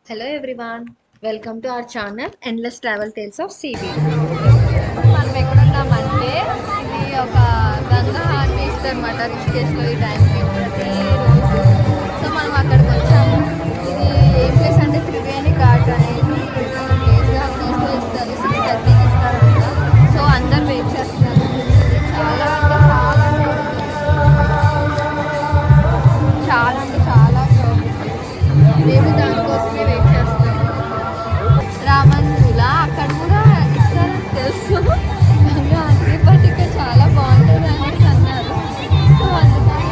Hello everyone, welcome to our channel Endless Travel Tales of CB. ఇప్పుడు మనం ఎక్కడున్నామంటే ఇది ఒక గంగా హారతి ఇస్తుంది అనమాట రిషికేశ్లో ఈ టైంకి ప్రతిరోజు. సో మనం అక్కడికి వచ్చాము. ఇది ఏ ప్లేస్ అంటే త్రివేణి ఘాట్ అనేది ప్లేస్గా ప్లేస్లో ఇస్తారు. 6:30కి ఇస్తారంట. సో అందరు వెయిట్ చేస్తున్నారు. చాలా అంటే చాలా crowd ఉంది. మేము దానికోసమే వెయిట్ చేస్తున్నాము. రామంజులా అక్కడ కూడా ఇస్తారని తెలుసు. గంగా ఆర్తి పట్టిక చాలా బాగుంటుంది అనేసి అన్నారు. సో అందుకని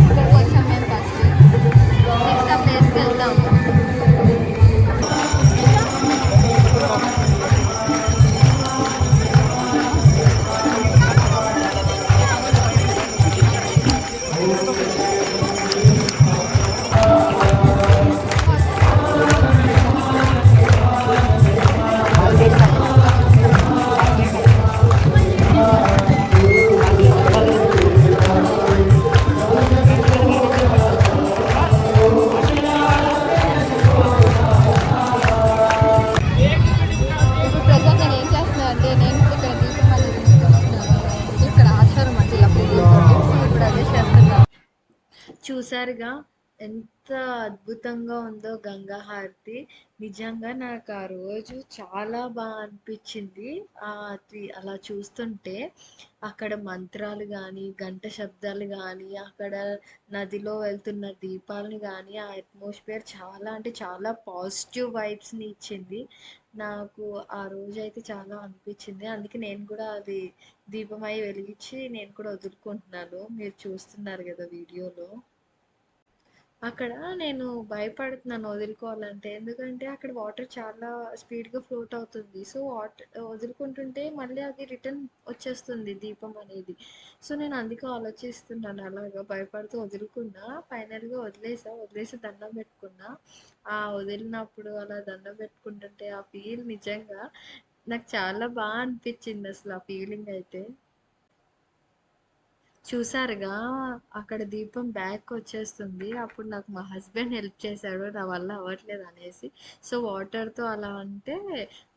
ఇక్కడికి వచ్చాం మేము ఫస్ట్. నెక్స్ట్ ఆ ప్లేస్కి వెళ్తాము. ఇప్పుడు ప్రజెంట్ నేను ఏం చేస్తున్నాను అంటే నేను ఇక్కడ దీపం అనేది తీసుకొస్తున్నాను. ఇక్కడ ఆచారం అంటే ఇలా పువ్వులతోటి. సో ఇప్పుడు అదే చేస్తున్నాను. చూసారుగా ఎంత అద్భుతంగా ఉందో గంగా హారతి. నిజంగా నాకు ఆ రోజు చాలా బాగా అనిపించింది. అది అలా చూస్తుంటే అక్కడ మంత్రాలు కానీ గంట శబ్దాలు కానీ అక్కడ నదిలో వెళ్తున్న దీపాలను కానీ ఆ అట్మాస్ఫియర్ చాలా అంటే చాలా పాజిటివ్ వైబ్స్ని ఇచ్చింది. నాకు ఆ రోజు అయితే చాలా అనిపించింది. అందుకే నేను కూడా అది దీపమై వెలిగించి నేను కూడా వదులుకుంటున్నాను. మీరు చూస్తున్నారు కదా వీడియోలో. అక్కడ నేను భయపడుతున్నాను వదులుకోవాలంటే. ఎందుకంటే అక్కడ వాటర్ చాలా స్పీడ్‌గా ఫ్లోట్ అవుతుంది. సో, వదులుకుంటుంటే మళ్ళీ అది రిటర్న్ వచ్చేస్తుంది దీపం అనేది. సో, నేను అందుకే ఆలోచిస్తున్నాను అలాగా భయపడుతూ వదులుకున్నా. ఫైనల్‌గా వదిలేసా. వదిలేసి దండం పెట్టుకున్నా. వదిలినప్పుడు అలా దండం పెట్టుకుంటుంటే ఆ ఫీల్ నిజంగా నాకు చాలా అనిపించింది అసలు ఆ ఫీలింగ్ అయితే. చూసారుగా అక్కడ దీపం బ్యాక్ వచ్చేస్తుంది. అప్పుడు నాకు మా హస్బెండ్ హెల్ప్ చేశాడు నా వల్ల అవ్వట్లేదు అనేసి. సో వాటర్తో అలా అంటే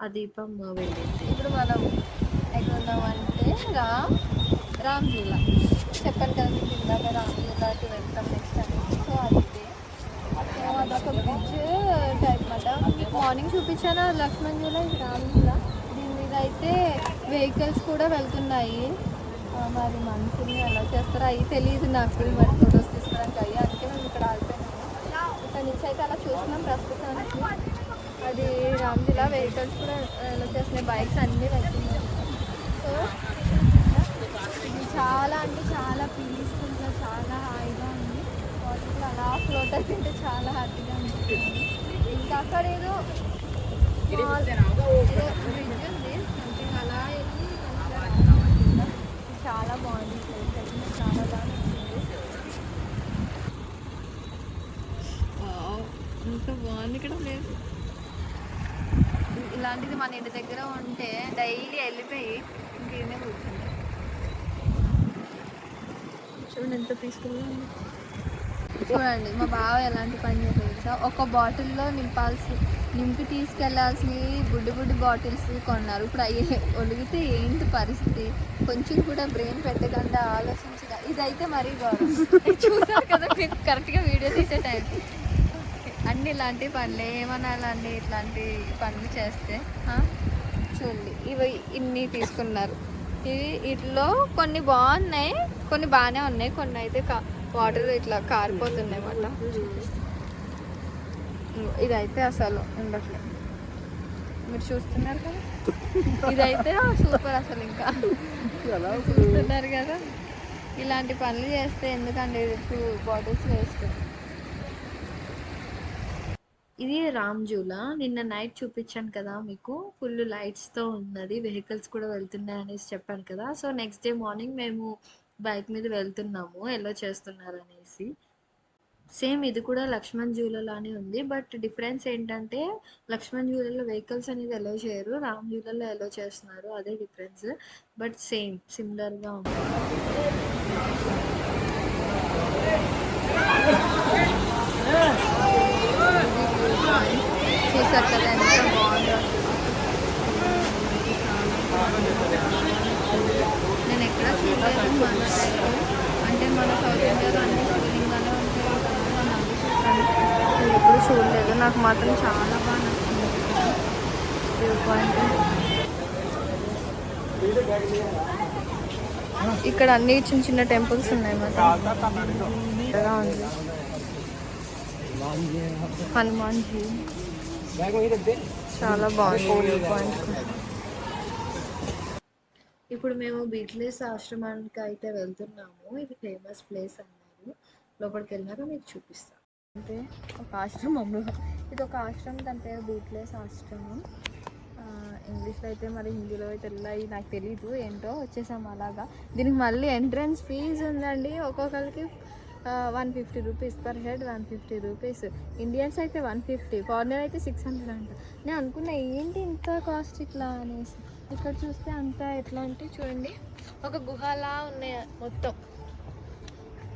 ఆ దీపం వెళ్ళింది. ఇప్పుడు మనం ఎక్కడ ఉన్నామంటే రామ్లీలా చెప్పాను కదా మీకు ఇందాక రామ్లీలాకి వెళ్తాం నెక్స్ట్ అని. సో అది సో అదొక బ్రిడ్జ్ టైప్ అన్నమాట. మీకు మార్నింగ్ చూపించాను లక్ష్మణ్ జూలా, ఇది రామ్లీలా. దీని మీద అయితే వెహికల్స్ కూడా వెళ్తున్నాయి. మరి మనుషుల్ని ఎలా చేస్తారో అవి తెలియదు నాకు. మరి ఫొటోస్ తీసుకోవడానికి అయ్యి అందుకే మేము ఇక్కడ ఆగిపోయినాము. ఇక్కడ నుంచి అయితే అలా చూస్తున్నాం ప్రస్తుతానికి. అది రామ్లీలా వెహికల్స్ కూడా ఎలా చేస్తున్నాయి, బైక్స్ అన్నీ వెళ్తున్నాయి. సో ఇది చాలా అంటే చాలా పీస్ఫుల్గా చాలా హాయిగా ఉంది. వాటర్ అలా ఫ్లోట్ అవుతుంటే చాలా హ్యాపీగా అనిపిస్తుంది. ఇంకా అక్కడ ఏదో బ్రిడ్జ్ ఉంది సంథింగ్ అలా వెళ్ళి చాలా బాగుంది ప్లేస్ అయితే నాకు చాలా బాగా నచ్చింది. ఎంత బాగుంది ఇక్కడ ప్లేస్. ఇలాంటిది మన ఇంటి దగ్గర ఉంటే డైలీ వెళ్ళిపోయి ఇంకేమే కూర్చుంటాం. చూడండి ఎంత పీస్ఫుల్గా ఉంది. చూడండి మా బావ ఎలాంటి పని చేసేది. ఒక బాటిల్లో నింపి తీసుకెళ్లాల్సిన బుడ్డి బాటిల్స్ కొన్నారు. ఇప్పుడు అయ్యే ఒలిగితే ఏంటి పరిస్థితి. కొంచెం కూడా బ్రెయిన్ పెట్టకుండా ఆలోచించగా ఇదైతే మరీ గౌరవం. చూసారు కదా మీకు కరెక్ట్గా వీడియో తీసే టైం. అన్ని ఇలాంటి పనులు ఏమనాలండి ఇట్లాంటి పనులు చేస్తే. చూడండి ఇవి ఇన్ని తీసుకున్నారు. వీటిలో కొన్ని బాగున్నాయి, కొన్ని బాగానే ఉన్నాయి, కొన్ని అయితే వాటర్ ఇట్లా కారిపోతున్నాయి అన్నమాట. ఇదైతే అసలు ఉండట్లేదు, మీరు చూస్తున్నారు కదా. ఇదైతే సూపర్ అసలు. ఇంకా చూస్తున్నారు కదా. ఇలాంటి పనులు చేస్తే ఎందుకండి 2 బాటిల్స్ వేస్ట్. ఇది రామ్జూలా. నిన్న నైట్ చూపించాను కదా మీకు, ఫుల్ లైట్స్తో ఉన్నది, వెహికల్స్ కూడా వెళ్తున్నాయి అనేసి చెప్పాను కదా. సో నెక్స్ట్ డే మార్నింగ్ మేము బైక్ మీద వెళ్తున్నాము ఎల్లో చేస్తున్నారు అనేసి. సేమ్ ఇది కూడా లక్ష్మణ్ జూలలానే ఉంది. బట్ డిఫరెన్స్ ఏంటంటే లక్ష్మణ్ జూలలో వెహికల్స్ అనేది ఎలో చేయరు, రామ్ జూలలో ఎలో చేస్తున్నారు, అదే డిఫరెన్స్. బట్ సేమ్ సిమిలర్గా ఉంది. చూసారు కదా ఎంత బాగుందో అసలు. నేను ఎక్కడ చూడలేదు మన సైడ్, అంటే మన సౌత్ ఇండియాలో అన్ని శివలింగాలే ఉంటాయి కదా, నేను ఎప్పుడు చూడలేదు. నాకు మాత్రం చాలా బాగా నచ్చింది వ్యూ పాయింట్. ఇక్కడ అన్ని చిన్న చిన్న టెంపుల్స్ ఉన్నాయి మాత్రం ఉంది. హనుమాన్జీ చాలా బాగుంది వ్యూ పాయింట్. ఇప్పుడు మేము బీట్లెస్ ఆశ్రమానికి అయితే వెళ్తున్నాము. ఇది ఫేమస్ ప్లేస్ అన్నారు. లోపలికి వెళ్ళాక మీకు చూపిస్తాను. అంటే ఒక ఆశ్రమంలో, ఇది ఒక ఆశ్రమం, దాని పేరు బీట్లెస్ ఆశ్రమం. ఇంగ్లీష్లో అయితే మరి హిందీలో అయితే వెళ్ళాయి నాకు తెలీదు ఏంటో. వచ్చేసాము అలాగా. దీనికి మళ్ళీ ఎంట్రన్స్ ఫీజు ఉందండి ఒక్కొక్కరికి 150 rupees per head. 150 rupees. Indians అయితే 150, ఫారినర్ అయితే 600 అంట. నేను అనుకున్నా ఏంటి ఇంత కాస్ట్ ఇట్లా అనేసి. ఇక్కడ చూస్తే అంతా ఎట్లా అంటే చూడండి, ఒక గుహలా ఉన్నాయి మొత్తం.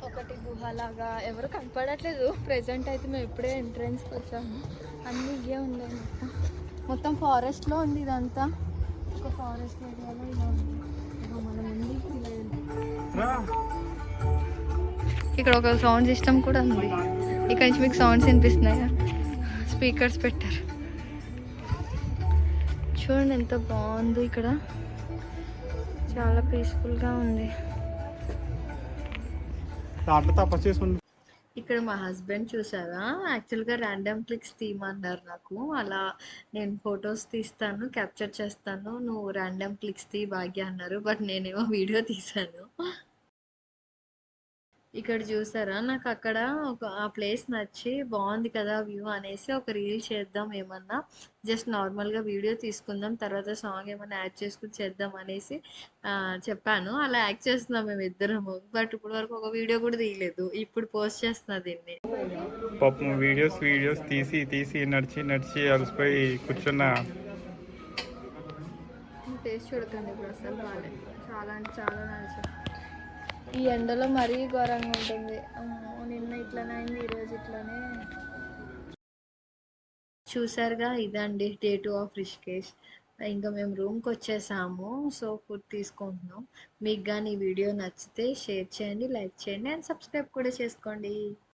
ఒకటి గుహలాగా ఎవరు కనపడట్లేదు ప్రెజెంట్ అయితే. మేము ఎప్పుడే ఎంట్రన్స్కి వచ్చాము. అన్నీ ఇవే ఉన్నాయి మొత్తం. మొత్తం ఫారెస్ట్లో ఉంది ఇదంతా. ఒక ఫారెస్ట్ ఏరియాలో ఇలా ఉంది. మనం ముందుకి లేదు. ఇక్కడ ఒక సౌండ్ సిస్టమ్ కూడా ఉంది. ఇక్కడ నుంచి మీకు సౌండ్స్ వినిపిస్తున్నాయా? స్పీకర్స్ పెట్టారు. చూడండి ఎంత బాగుందో ఇక్కడ. చాలా పీస్ఫుల్గా ఉంది. ఇక్కడ మా హస్బెండ్ చూసారా, యాక్చువల్గా ర్యాండమ్ క్లిక్స్ తీయమన్నారు నాకు. అలా నేను ఫొటోస్ తీస్తాను, క్యాప్చర్ చేస్తాను, నువ్వు ర్యాండమ్ క్లిక్స్ తీ భాగ్య అన్నారు. బట్ నేనేమో వీడియో తీశాను. ఇక్కడ చూసారా, నాకు అక్కడ ఆ ప్లేస్ నచ్చి బాగుంది కదా వ్యూ అనేసి ఒక రీల్ చేద్దాం, ఏమన్నా జస్ట్ నార్మల్గా వీడియో తీసుకుందాం, తర్వాత సాంగ్ ఏమన్నా యాడ్ చేసుకుని చేద్దాం అనేసి చెప్పాను. అలా యాక్ట్ చేస్తున్నాం మేము ఇద్దరము. బట్ ఇప్పుడు వరకు ఒక వీడియో కూడా తీయలేదు. ఇప్పుడు పోస్ట్ చేస్తున్నా దీన్ని. పాపం వీడియోస్ తీసి తీసి నడిచి అలసిపోయి కూర్చున్నా. టేస్ట్ చూడకండి ఇప్పుడు అసలు బాగాలేదు. చాలా అంటే చాలా నడిచి. ఈ ఎండలో మరీ ఘోరంగా ఉంటుంది. నిన్న ఇట్లానే అయింది, ఈరోజు ఇట్లానే. చూసారుగా, ఇదండి డే 2 ఆఫ్ రిషికేష్. ఇంకా మేము రూమ్కి వచ్చేసాము. సో ఫుడ్ తీసుకుంటున్నాం. మీకు కానీ ఈ వీడియో నచ్చితే షేర్ చేయండి, లైక్ చేయండి అండ్ సబ్స్క్రైబ్ కూడా చేసుకోండి.